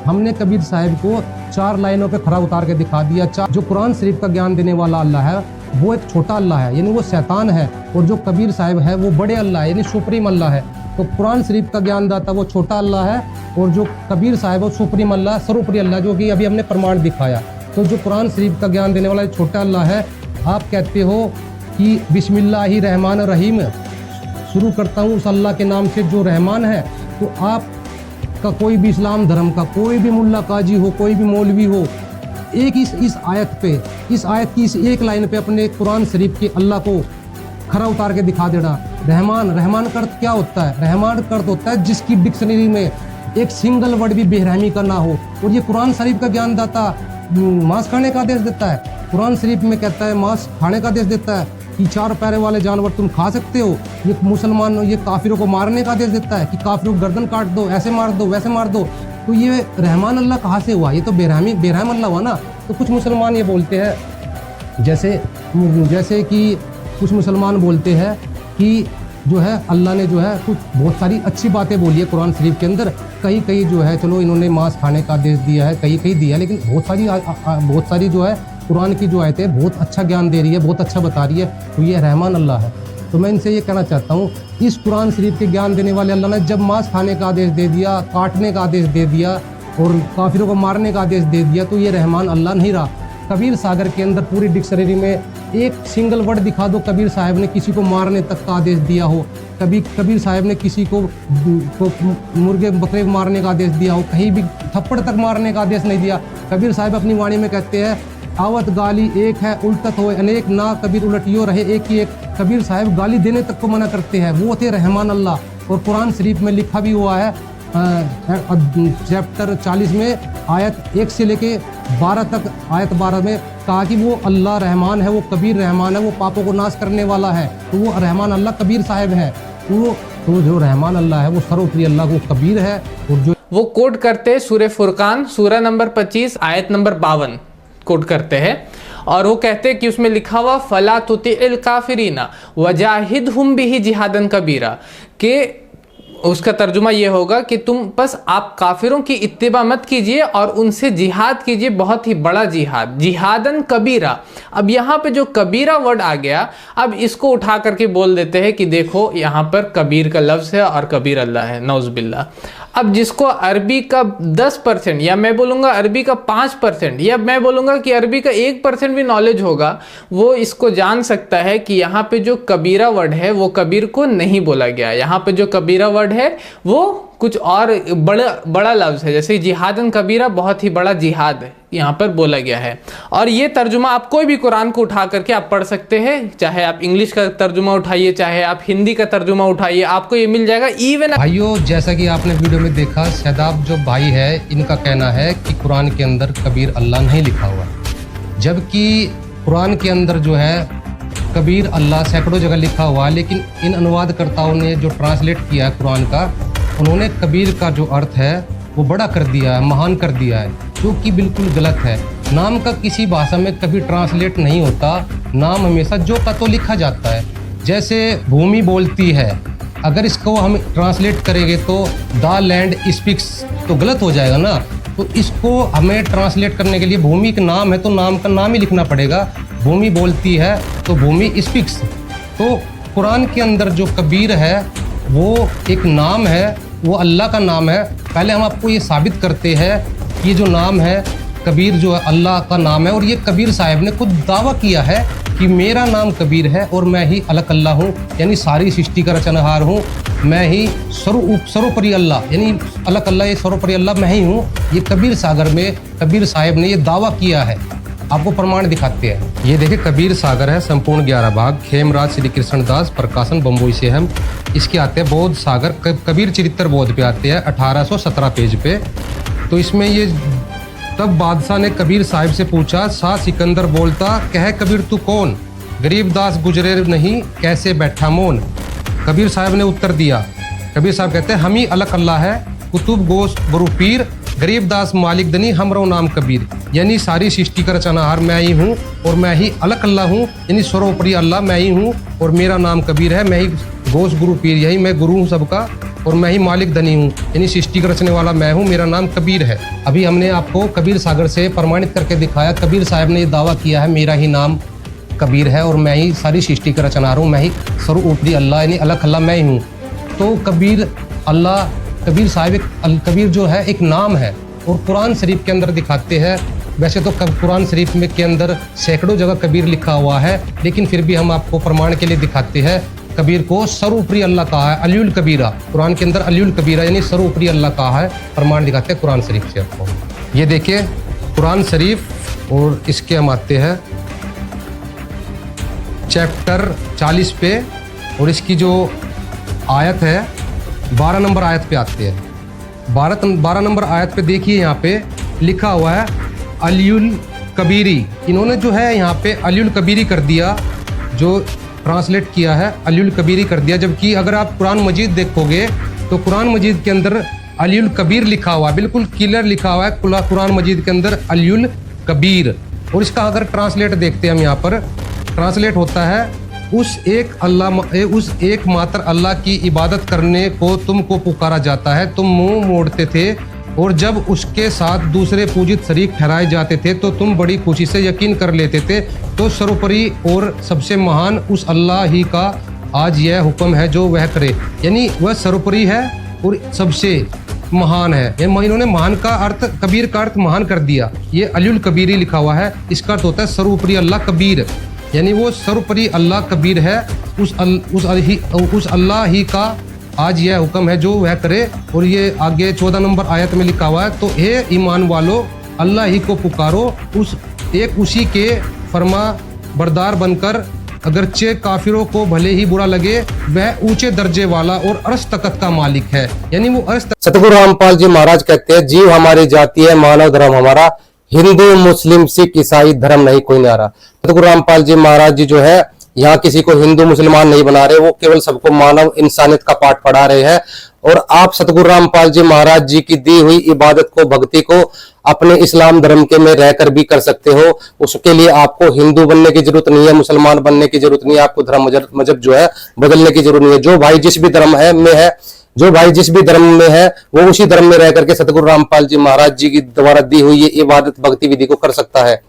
हमने कबीर साहब को 4 लाइनों पे खरा उतार के दिखा दिया। जो कुरान शरीफ का ज्ञान देने वाला अल्लाह है वो एक छोटा अल्लाह है, यानी वो शैतान है, और जो कबीर साहब है वो बड़े अल्लाह है, यानी सुप्रीम अल्लाह है। तो कुरान शरीफ का ज्ञान दाता वो छोटा अल्लाह है, और जो कबीर साहब वो सुप्रीम अल्लाह, सर्वोपरि अल्लाह, जो कि अभी हमने प्रमाण दिखाया। तो जो कुरान शरीफ का ज्ञान देने वाला छोटा अल्लाह है, आप कहते हो कि बिस्मिल्लाहि रहमान रहीम, शुरू करता हूँ उस अल्लाह के नाम से जो रहमान है। तो आप का कोई भी इस्लाम धर्म का कोई भी मुल्ला काजी हो, कोई भी मौलवी हो, एक इस आयत की इस एक लाइन पे अपने कुरान शरीफ के अल्लाह को खरा उतार के दिखा देना। रहमान का अर्थ क्या होता है? रहमान का अर्थ होता है जिसकी डिक्शनरी में एक सिंगल वर्ड भी बेरहमी का ना हो। और ये कुरान शरीफ का ज्ञान दाता मांस खाने का आदेश देता है। कुरान शरीफ में कहता है मांस खाने का आदेश देता है कि 4 पैरों वाले जानवर तुम खा सकते हो। ये मुसलमान, ये काफिरों को मारने का आदेश देता है कि काफिरों को गर्दन काट दो, ऐसे मार दो, वैसे मार दो। तो ये रहमान अल्लाह कहाँ से हुआ? ये तो बेरहम अल्लाह हुआ ना। तो कुछ मुसलमान ये बोलते हैं, जैसे कि कुछ मुसलमान बोलते हैं कि जो है अल्लाह ने जो है कुछ बहुत सारी अच्छी बातें बोली है कुरान शरीफ के अंदर। कहीं जो है चलो इन्होंने मांस खाने का आदेश दिया है, कहीं दिया है, लेकिन बहुत सारी जो है कुरान की जो आयतें बहुत अच्छा ज्ञान दे रही है, बहुत अच्छा बता रही है। तो ये रहमान अल्लाह है। तो मैं इनसे ये कहना चाहता हूँ, इस कुरान शरीफ के ज्ञान देने वाले अल्लाह ने जब मांस खाने का आदेश दे दिया, काटने का आदेश दे दिया, और काफिरों को मारने का आदेश दे दिया, तो ये रहमान अल्लाह नहीं रहा। कबीर सागर के अंदर पूरी डिक्शनरी में एक सिंगल वर्ड दिखा दो कबीर साहब ने किसी को मारने तक का आदेश दिया हो, कभी कबीर साहब ने किसी को मुर्गे बकरे मारने का आदेश दिया हो, कहीं भी थप्पड़ तक मारने का आदेश नहीं दिया। कबीर साहब अपनी वाणी में कहते हैं, आवत गाली एक है उल्टत हो अनेक, ना कबीर उलटियो रहे एक ही एक। कबीर साहब गाली देने तक को मना करते हैं, वो थे रहमान अल्लाह। और कुरान शरीफ में लिखा भी हुआ है चैप्टर 40 में आयत 1 से लेके 12 तक, आयत 12 में कहा कि वो अल्लाह रहमान है, वो कबीर रहमान है, वो पापों को नाश करने वाला है। तो वो रहमान अल्लाह कबीर साहब है। तो जो रहमान अल्लाह है वो सर्वोपरि अल्लाह को कबीर है। और जो वो कोट करते हैं सूरह फुरकान सूरह नंबर 25 आयत नंबर 52 कोट करते हैं, और वो कहते हैं कि उसमें लिखा हुआ फला तुतिल काफिरीना वजाहिदहुम बिही जिहादन कबीरा, के उसका तर्जुमा ये होगा कि तुम बस आप काफिरों की इत्तिबा मत कीजिए और उनसे जिहाद कीजिए, बहुत ही बड़ा जिहाद, जिहादन कबीरा। अब यहाँ पे जो कबीरा वर्ड आ गया, अब इसको उठा करके बोल देते हैं कि देखो यहाँ पर कबीर का लफ्ज़ है और कबीर अल्लाह है, नौज़ुबिल्लाह। अब जिसको अरबी का 10% या मैं बोलूँगा अरबी का 5% या मैं बोलूँगा कि अरबी का 1% भी नॉलेज होगा, वो इसको जान सकता है कि यहाँ पे जो कबीरा वर्ड है वो कबीर को नहीं बोला गया। यहाँ पे जो कबीरा वर्ड है वो कुछ और बड़ा लफ्ज़ है, जैसे जिहादन कबीरा, बहुत ही बड़ा जिहाद यहाँ पर बोला गया है। और ये तर्जुमा आप कोई भी कुरान को उठा करके आप पढ़ सकते हैं, चाहे आप इंग्लिश का तर्जुमा उठाइए, चाहे आप हिंदी का तर्जुमा उठाइए, आपको ये मिल जाएगा। इवन भाइयों, जैसा कि आपने वीडियो में देखा, शहदाब जो भाई है इनका कहना है कि कुरान के अंदर कबीर अल्लाह नहीं लिखा हुआ, जबकि कुरान के अंदर जो है कबीर अल्लाह सैकड़ों जगह लिखा हुआ है। लेकिन इन अनुवादकर्ताओं ने जो ट्रांसलेट किया है कुरान का, उन्होंने कबीर का जो अर्थ है वो बड़ा कर दिया है, महान कर दिया है, जो कि बिल्कुल गलत है। नाम का किसी भाषा में कभी ट्रांसलेट नहीं होता, नाम हमेशा जो का तो लिखा जाता है। जैसे भूमि बोलती है, अगर इसको हम ट्रांसलेट करेंगे तो द लैंड स्पीक्स, तो गलत हो जाएगा ना। तो इसको हमें ट्रांसलेट करने के लिए भूमि का नाम है तो नाम का नाम ही लिखना पड़ेगा। भूमि बोलती है तो भूमि स्पीक्स। तो कुरान के अंदर जो कबीर है वो एक नाम है, वो अल्लाह का नाम है। पहले हम आपको ये साबित करते हैं कि ये जो नाम है कबीर जो है अल्लाह का नाम है। और ये कबीर साहब ने खुद दावा किया है कि मेरा नाम कबीर है और मैं ही अलग अल्लाह हूँ, यानी सारी सृष्टि का रचनहार हूँ, मैं ही सर्वोपरि अल्लाह, यानी अलग अल्लाह, ये सर्वोपरि अल्लाह मैं ही हूँ। ये कबीर सागर में कबीर साहब ने ये दावा किया है। आपको प्रमाण दिखाते हैं। ये देखिए कबीर सागर है, संपूर्ण 11 भाग, खेमराज श्री कृष्णदास, प्रकाशन बम्बई से हम। इसके आते हैं बोध सागर, कबीर चरित्र बोध पे आते हैं 1817 पेज पे। तो इसमें ये तब बादशाह ने कबीर साहिब से पूछा, शाह सिकंदर बोलता, कह कबीर तू कौन, गरीबदास गुजरे नहीं कैसे बैठा मौन। कबीर साहब ने उत्तर दिया, कबीर साहब कहते हैं हम ही अलग अल्लाह है, कुतुब गोश गुरु पीर, गरीबदास मालिक दनी हमरो नाम कबीर, यानी सारी सृष्टि का रचनाहार मैं ही हूँ और मैं ही अलग अल्लाह हूँ, यानी सर्वोपरि अल्लाह मैं ही हूँ और मेरा नाम कबीर है। मैं ही गोश गुरु पीर, यही मैं गुरु हूँ सबका, और मैं ही मालिक धनी हूँ, यानी सृष्टि का रचने वाला मैं हूँ, मेरा नाम कबीर है। अभी हमने आपको कबीर सागर से प्रमाणित करके दिखाया, कबीर साहब ने ये दावा किया है मेरा ही नाम कबीर है और मैं ही सारी सृष्टि का रचनाहार हूँ, मैं ही सर्वोपरि अल्लाह यानी अलग अल्लाह मैं ही हूँ। तो कबीर अल्लाह, कबीर साहिब कबीर जो है एक नाम है और कुरान शरीफ के अंदर दिखाते हैं। वैसे तो कुरान शरीफ में के अंदर सैकड़ों जगह कबीर लिखा हुआ है, लेकिन फिर भी हम आपको प्रमाण के लिए दिखाते हैं। कबीर को सर्वोपरि अल्लाह कहा है, अलियुल कबीरा, कुरान के अंदर अलियुल कबीरा यानी सर्वोपरि अल्लाह कहा है। प्रमाण दिखाते हैं कुरान शरीफ से आपको। ये देखिए कुरान शरीफ, और इसके हम आते हैं चैप्टर 40 पे, और इसकी जो आयत है 12 नंबर आयत पे आते हैं। 12 नंबर आयत पे देखिए, यहाँ पे लिखा हुआ है अलियुल कबीरी। इन्होंने जो है यहाँ पे अलियुल कबीरी कर दिया, जो ट्रांसलेट किया है अलियुल कबीरी कर दिया, जबकि अगर आप कुरान मजीद देखोगे तो कुरान मजीद के अंदर अलियुल कबीर लिखा हुआ है, बिल्कुल क्लियर लिखा हुआ है कुरान मजीद के अंदर अलियुल कबीर। और इसका अगर ट्रांसलेट देखते हैं हम, यहाँ पर ट्रांसलेट होता है उस एक मात्र अल्लाह की इबादत करने को तुमको पुकारा जाता है, तुम मुंह मोड़ते थे, और जब उसके साथ दूसरे पूजित शरीक ठहराए जाते थे तो तुम बड़ी खुशी से यकीन कर लेते थे। तो सर्वोपरि और सबसे महान उस अल्लाह ही का आज यह हुक्म है जो वह करे, यानी वह सर्वोपरि है और सबसे महान है। इन्होंने महान का अर्थ, कबीर का अर्थ महान कर दिया। ये अलीउल कबीर ही लिखा हुआ है, इसका अर्थ होता है सर्वोपरि अल्लाह कबीर, यानी वो सर्वोपरि अल्लाह कबीर है। उस अल्लाह ही का आज यह हुक्म है जो वह करे। और ये आगे 14 नंबर आयत में लिखा हुआ है, तो हे ईमान वालो अल्लाह ही को पुकारो, उसी के फरमा बरदार बनकर, अगरचे काफिरों को भले ही बुरा लगे, वह ऊंचे दर्जे वाला और अर्श तकत का मालिक है। यानी वो अर्श सतगुरु रामपाल जी महाराज कहते हैं, जीव हमारी जाति है, मानव धर्म हमारा, हिंदू मुस्लिम सिख ईसाई धर्म नहीं कोई न्यारा। सतगुरु रामपाल जी महाराज जी जो है यहाँ किसी को हिंदू मुसलमान नहीं बना रहे, वो केवल सबको मानव इंसानियत का पाठ पढ़ा रहे हैं। और आप सतगुरु रामपाल जी महाराज जी की दी हुई इबादत को, भक्ति को अपने इस्लाम धर्म के में रहकर भी कर सकते हो। उसके लिए आपको हिंदू बनने की जरूरत नहीं है, मुसलमान बनने की जरूरत नहीं है, आपको धर्म मजहब जो है बदलने की जरूरत नहीं है। जो भाई जिस भी धर्म में है वो उसी धर्म में रह करके सतगुरु रामपाल जी महाराज जी की द्वारा दी हुई ये इबादत भक्ति विधि को कर सकता है।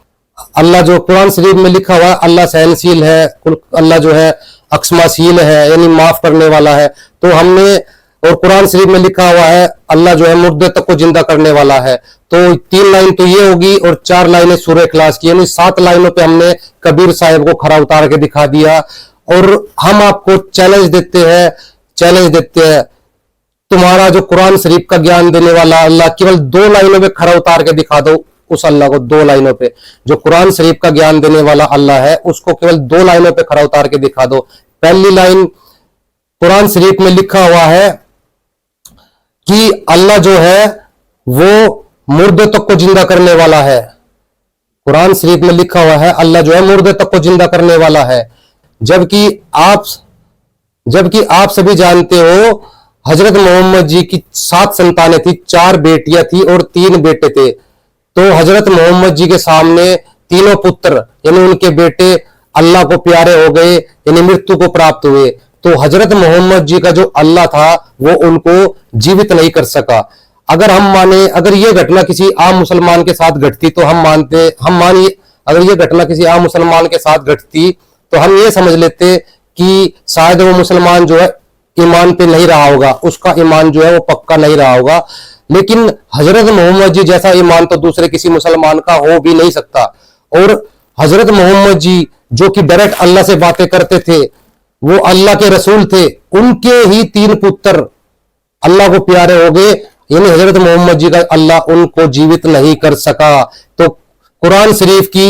अल्लाह जो कुरान शरीफ में लिखा हुआ है, अल्लाह सहनशील है, अल्लाह जो है अक्षमाशील है, यानी माफ करने वाला है। तो हमने, और कुरान शरीफ में लिखा हुआ है अल्लाह जो है मुर्दे तक को जिंदा करने वाला है। तो 3 लाइन तो ये होगी और 4 लाइनें सूरह इखलास की, यानी 7 लाइनों पे हमने कबीर साहिब को खरा उतार के दिखा दिया। और हम आपको चैलेंज देते हैं, तुम्हारा जो कुरान शरीफ का ज्ञान देने वाला अल्लाह, केवल 2 लाइनों में खरा उतार के दिखा दो उस अल्लाह को। 2 लाइनों पे जो कुरान शरीफ का ज्ञान देने वाला अल्लाह है, उसको केवल 2 लाइनों पे खरा उतार के दिखा दो। पहली लाइन कुरान शरीफ में लिखा हुआ है कि अल्लाह जो है वो मुर्दे तक को जिंदा करने वाला है। कुरान शरीफ में लिखा हुआ है अल्लाह जो है मुर्दे तक को जिंदा करने वाला है। जबकि आप सभी जानते हो हजरत मोहम्मद जी की 7 संतानें थी, 4 बेटियां थी और 3 बेटे थे। तो हजरत मोहम्मद जी के सामने तीनों पुत्र यानी उनके बेटे अल्लाह को प्यारे हो गए, यानी मृत्यु को प्राप्त हुए। तो हजरत मोहम्मद जी का जो अल्लाह था वो उनको जीवित नहीं कर सका। अगर हम माने, अगर ये घटना किसी आम मुसलमान के साथ घटती तो अगर ये घटना किसी आम मुसलमान के साथ घटती तो हम ये समझ लेते कि शायद वो मुसलमान जो है ईमान पे नहीं रहा होगा, उसका ईमान जो है वो पक्का नहीं रहा होगा। लेकिन हजरत मोहम्मद जी जैसा ईमान तो दूसरे किसी मुसलमान का हो भी नहीं सकता। और हजरत मोहम्मद जी जो कि डायरेक्ट अल्लाह से बातें करते थे, वो अल्लाह के रसूल थे, उनके ही 3 पुत्र अल्लाह को प्यारे हो गए, यानी हजरत मोहम्मद जी का अल्लाह उनको जीवित नहीं कर सका। तो कुरान शरीफ की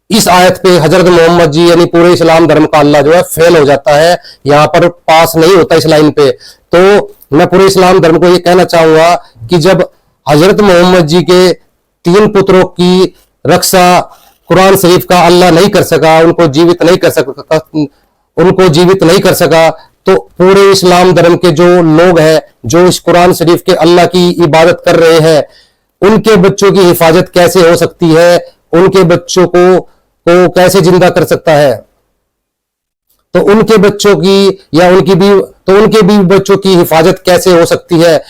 इस आयत पे हजरत मोहम्मद जी यानी पूरे इस्लाम धर्म का अल्लाह जो है फेल हो जाता है, यहाँ पर पास नहीं होता इस लाइन पे। तो मैं पूरे इस्लाम धर्म को ये कहना चाहूंगा कि जब हजरत मोहम्मद जी के 3 पुत्रों की रक्षा कुरान शरीफ का अल्लाह नहीं कर सका, उनको जीवित नहीं कर सका, तो पूरे इस्लाम धर्म के जो लोग हैं जो इस कुरान शरीफ के अल्लाह की इबादत कर रहे हैं, उनके बच्चों की हिफाजत कैसे हो सकती है, उनके बच्चों को कैसे जिंदा कर सकता है। तो उनके बच्चों की या उनके भी बच्चों की हिफाजत कैसे हो सकती है।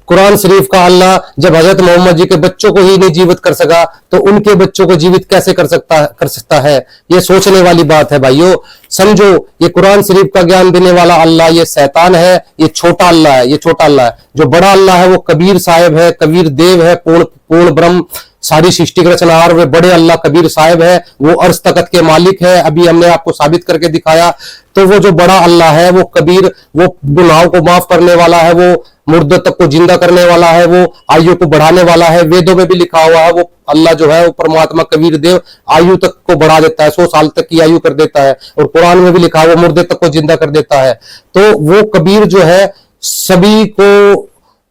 कुरान शरीफ का अल्लाह जब हजरत मोहम्मद जी के बच्चों को ही नहीं जीवित कर सका तो उनके बच्चों को जीवित कैसे कर सकता है। ये सोचने वाली बात है भाइयों। समझो, ये कुरान शरीफ का ज्ञान देने वाला अल्लाह ये शैतान है, ये छोटा अल्लाह है। जो बड़ा अल्लाह है वो कबीर साहिब है, कबीर देव है, पूर्ण ब्रह्म, सारी सृष्टि के रचनहार। वे बड़े अल्लाह कबीर साहिब है, वो अर्श तकत के मालिक है। अभी हमने आपको साबित करके दिखाया। तो वो जो बड़ा अल्लाह है वो कबीर, वो गुनाहों को माफ करने वाला है, वो मुर्दे तक को जिंदा करने वाला है, वो आयु को बढ़ाने वाला है। वेदों में भी लिखा हुआ है वो अल्लाह जो है वो परमात्मा कबीर देव आयु तक को बढ़ा देता है, 100 साल तक की आयु कर देता है। और कुरान में भी लिखा है वो मुर्दे तक को जिंदा कर देता है। तो वो कबीर जो है सभी को,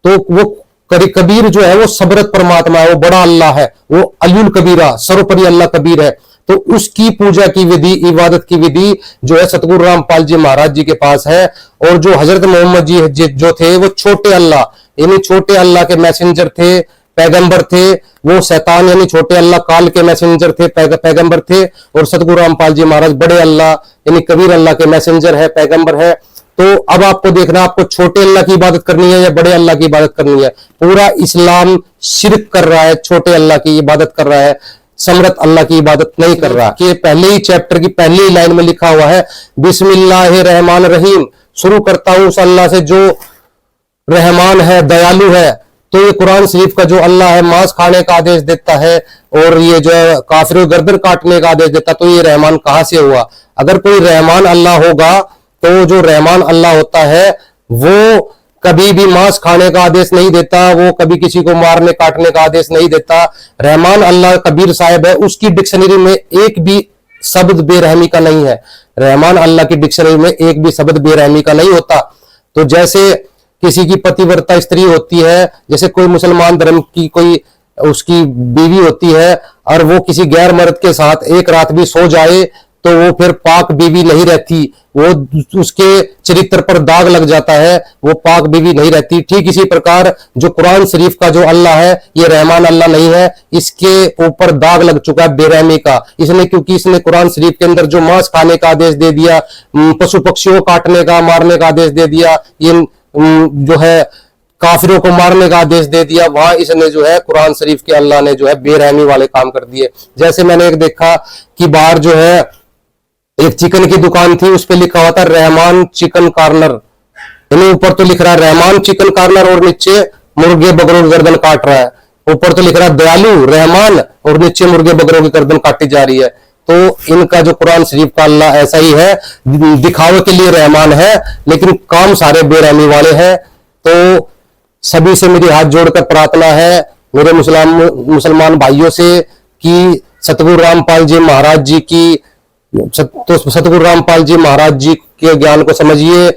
तो वो कबीर जो है वो सबरत परमात्मा है, वो बड़ा अल्लाह है, वो अलीउल कबीरा सर्वोपरि अल्लाह कबीर है। तो उसकी पूजा की विधि, इबादत की विधि जो है सतगुरु रामपाल जी महाराज जी के पास है। और जो हजरत मोहम्मद जी जो थे वो छोटे अल्लाह यानी छोटे अल्लाह के मैसेंजर थे, पैगंबर थे। वो शैतान यानी छोटे अल्लाह काल के मैसेंजर थे, पैगंबर थे। और सतगुरु रामपाल जी महाराज बड़े अल्लाह यानी कबीर अल्लाह के मैसेंजर है, पैगंबर है। तो अब आपको देखना, आपको छोटे अल्लाह की इबादत करनी है या बड़े अल्लाह की इबादत करनी है। पूरा इस्लाम शिर्क कर रहा है, छोटे अल्लाह की इबादत कर रहा है, समरत अल्लाह की इबादत नहीं कर रहा। कि पहले ही चैप्टर की पहली लाइन में लिखा हुआ है बिस्मिल्लाहिर्रहमानिर्रहीम, शुरू करता हूं उस अल्लाह से जो रहमान है, दयालु है। तो ये कुरान शरीफ का जो अल्लाह है मांस खाने का आदेश देता है और ये जो है काफिरों गर्दन काटने का आदेश देता, तो ये रहमान कहां से हुआ? अगर कोई रहमान अल्लाह होगा तो जो रहमान अल्लाह होता है वो कभी भी मांस खाने का आदेश नहीं देता, वो कभी किसी को मारने काटने का आदेश नहीं देता। रहमान अल्लाह कबीर साहब है, उसकी डिक्शनरी में एक भी शब्द बेरहमी का नहीं है। रहमान अल्लाह की डिक्शनरी में एक भी शब्द बेरहमी का नहीं होता। तो जैसे किसी की पतिव्रता स्त्री होती है, जैसे कोई मुसलमान धर्म की कोई उसकी बीवी होती है और वो किसी गैर मर्द के साथ एक रात भी सो जाए तो वो फिर पाक बीवी नहीं रहती, वो उसके चरित्र पर दाग लग जाता है, वो पाक बीवी नहीं रहती। ठीक इसी प्रकार जो कुरान शरीफ का जो अल्लाह है ये रहमान अल्लाह नहीं है, इसके ऊपर दाग लग चुका है बेरहमी का। इसने क्योंकि इसने कुरान शरीफ के अंदर जो मांस खाने का आदेश दे दिया, पशु पक्षियों काटने का मारने का आदेश दे दिया, ये जो है काफिरों को मारने का आदेश दे दिया, वहां इसने जो है कुरान शरीफ के अल्लाह ने जो है बेरहमी वाले काम कर दिए। जैसे मैंने एक देखा कि बाहर जो है एक चिकन की दुकान थी, उस पे लिखा हुआ था रहमान चिकन कॉर्नर। ऊपर तो लिख रहा है रहमान चिकन कॉर्नर और नीचे मुर्गे बकरों की गर्दन काट रहा है। ऊपर तो लिख रहा है दयालु रहमान और नीचे मुर्गे बकरों की गर्दन काटी जा रही है। तो इनका जो कुरान शरीफ का अल्लाह ऐसा ही है, दिखावे के लिए रहमान है लेकिन काम सारे बेरहमी वाले हैं। तो सभी से मेरी हाथ जोड़कर प्रार्थना है मेरे मुसलमान भाइयों से कि सतगुरु रामपाल जी महाराज जी की सतगुरु रामपाल जी महाराज जी के ज्ञान को समझिए।